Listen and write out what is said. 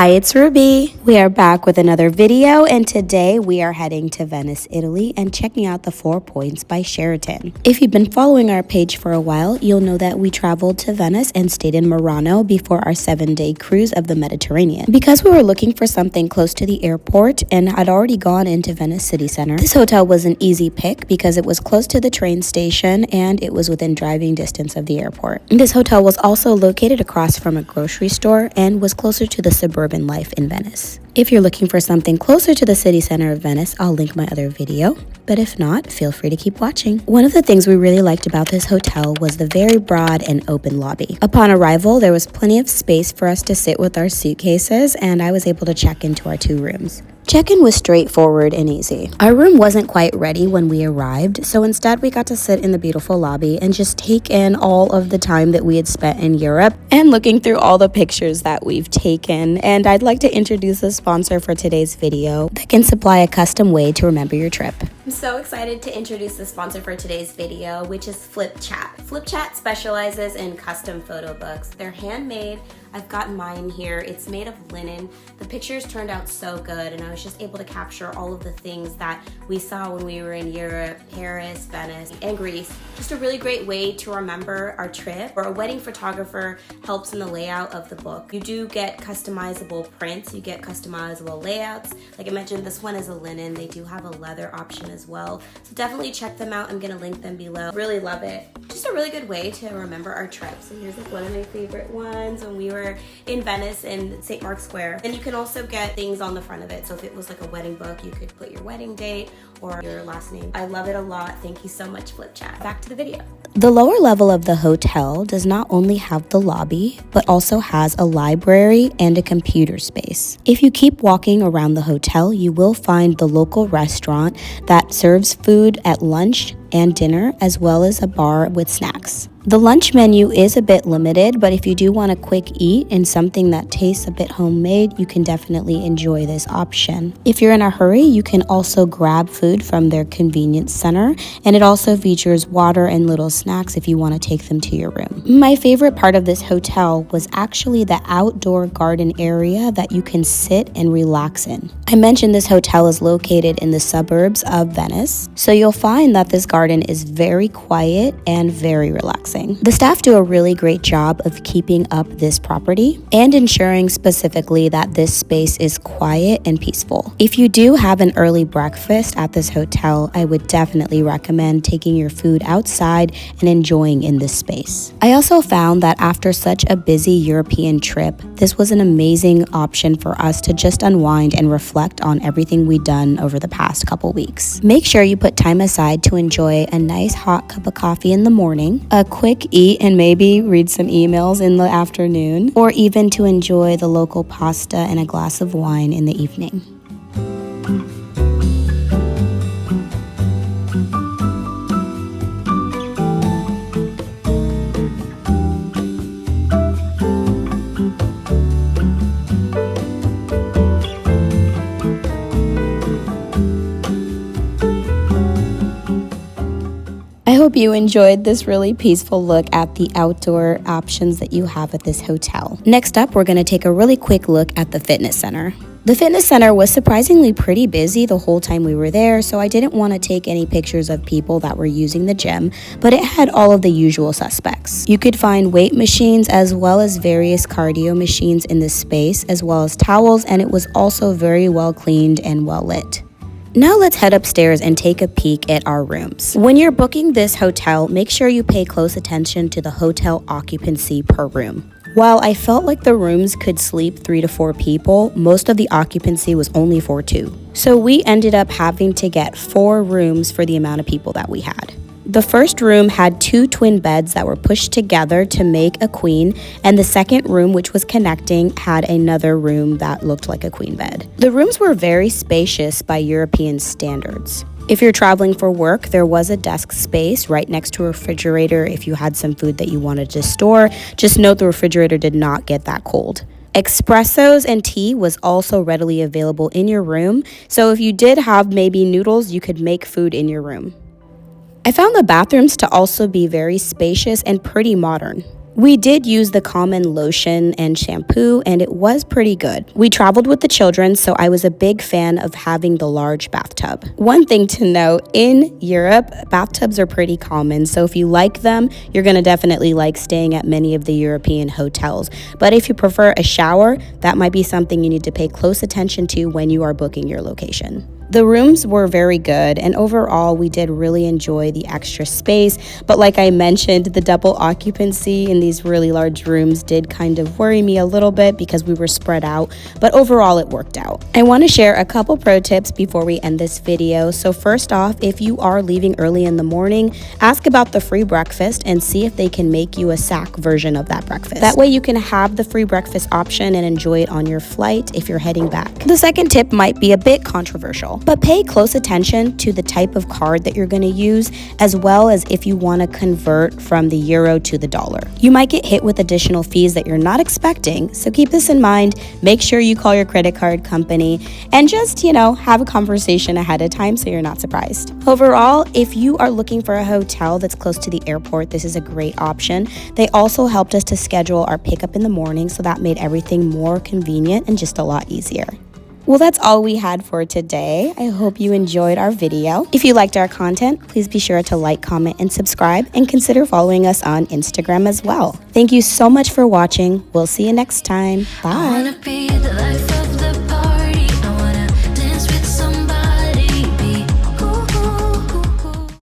Hi, it's Ruby. We are back with another video, and today we are heading to Venice, Italy and checking out the 4 Points by Sheraton. If you've been following our page for a while, you'll know that we traveled to Venice and stayed in Murano before our 7-day cruise of the Mediterranean. Because we were looking for something close to the airport and had already gone into Venice City Center, this hotel was an easy pick because it was close to the train station and it was within driving distance of the airport. This hotel was also located across from a grocery store and was closer to the suburban life in Venice. If you're looking for something closer to the city center of Venice, I'll link my other video, but if not, feel free to keep watching. One of the things we really liked about this hotel was the very broad and open lobby. Upon arrival, there was plenty of space for us to sit with our suitcases, and I was able to check into our 2 rooms. Check-in was straightforward and easy. Our room wasn't quite ready when we arrived, so instead we got to sit in the beautiful lobby and just take in all of the time that we had spent in Europe and looking through all the pictures that we've taken. And I'd like to introduce a sponsor for today's video that can supply a custom way to remember your trip. I'm so excited to introduce the sponsor for today's video, which is FlipChap. FlipChap specializes in custom photo books. They're handmade. I've got mine here. It's made of linen. The pictures turned out so good, and I was just able to capture all of the things that we saw when we were in Europe, Paris, Venice, and Greece. Just a really great way to remember our trip. Or a wedding photographer helps in the layout of the book. You do get customizable prints. You get customizable layouts. Like I mentioned, this one is a linen. They do have a leather option as well. So definitely check them out. I'm gonna link them below. Really love it. Just a really good way to remember our trip. So here's like one of my favorite ones when we were in Venice in St. Mark's Square. And you can also get things on the front of it. So if it was like a wedding book, you could put your wedding date or your last name. I love it a lot. Thank you so much, FlipChap. Back to the video. The lower level of the hotel does not only have the lobby, but also has a library and a computer space. If you keep walking around the hotel, you will find the local restaurant that serves food at lunch and dinner, as well as a bar with snacks. The lunch menu is a bit limited, but if you do want a quick eat and something that tastes a bit homemade, you can definitely enjoy this option. If you're in a hurry, you can also grab food from their convenience center, and it also features water and little snacks if you want to take them to your room. My favorite part of this hotel was actually the outdoor garden area that you can sit and relax in. I mentioned this hotel is located in the suburbs of Venice, so you'll find that this garden is very quiet and very relaxing. The staff do a really great job of keeping up this property and ensuring specifically that this space is quiet and peaceful. If you do have an early breakfast at this hotel, I would definitely recommend taking your food outside and enjoying in this space. I also found that after such a busy European trip, this was an amazing option for us to just unwind and reflect on everything we've done over the past couple weeks. Make sure you put time aside to enjoy a nice hot cup of coffee in the morning, a quick eat and maybe read some emails in the afternoon, or even to enjoy the local pasta and a glass of wine in the evening. I hope you enjoyed this really peaceful look at the outdoor options that you have at this hotel. Next up, we're going to take a really quick look at the fitness center. The fitness center was surprisingly pretty busy the whole time we were there, so I didn't want to take any pictures of people that were using the gym, but it had all of the usual suspects. You could find weight machines as well as various cardio machines in this space, as well as towels, and it was also very well cleaned and well lit. Now let's head upstairs and take a peek at our rooms. When you're booking this hotel, make sure you pay close attention to the hotel occupancy per room. While I felt like the rooms could sleep 3 to 4 people, most of the occupancy was only for 2. So we ended up having to get 4 rooms for the amount of people that we had. The first room had 2 twin beds that were pushed together to make a queen, and the second room, which was connecting, had another room that looked like a queen bed. The rooms were very spacious by European standards. If you're traveling for work, there was a desk space right next to a refrigerator if you had some food that you wanted to store. Just note the refrigerator did not get that cold. Espressos and tea was also readily available in your room, so if you did have maybe noodles, you could make food in your room. I found the bathrooms to also be very spacious and pretty modern. We did use the common lotion and shampoo, and it was pretty good. We traveled with the children, so I was a big fan of having the large bathtub. One thing to note, in Europe, bathtubs are pretty common, so if you like them, you're gonna definitely like staying at many of the European hotels. But if you prefer a shower, that might be something you need to pay close attention to when you are booking your location. The rooms were very good, and overall we did really enjoy the extra space, but like I mentioned, the double occupancy in these really large rooms did kind of worry me a little bit because we were spread out, but overall it worked out. I want to share a couple pro tips before we end this video. So first off, if you are leaving early in the morning, ask about the free breakfast and see if they can make you a sack version of that breakfast. That way you can have the free breakfast option and enjoy it on your flight if you're heading back. The second tip might be a bit controversial, but pay close attention to the type of card that you're going to use, as well as if you want to convert from the euro to the dollar. You might get hit with additional fees that you're not expecting, so keep this in mind. Make sure you call your credit card company and just, have a conversation ahead of time so you're not surprised. Overall, if you are looking for a hotel that's close to the airport, this is a great option. They also helped us to schedule our pickup in the morning, so that made everything more convenient and just a lot easier. Well, that's all we had for today. I hope you enjoyed our video. If you liked our content, please be sure to like, comment, and subscribe, and consider following us on Instagram as well. Thank you so much for watching. We'll see you next time. Bye.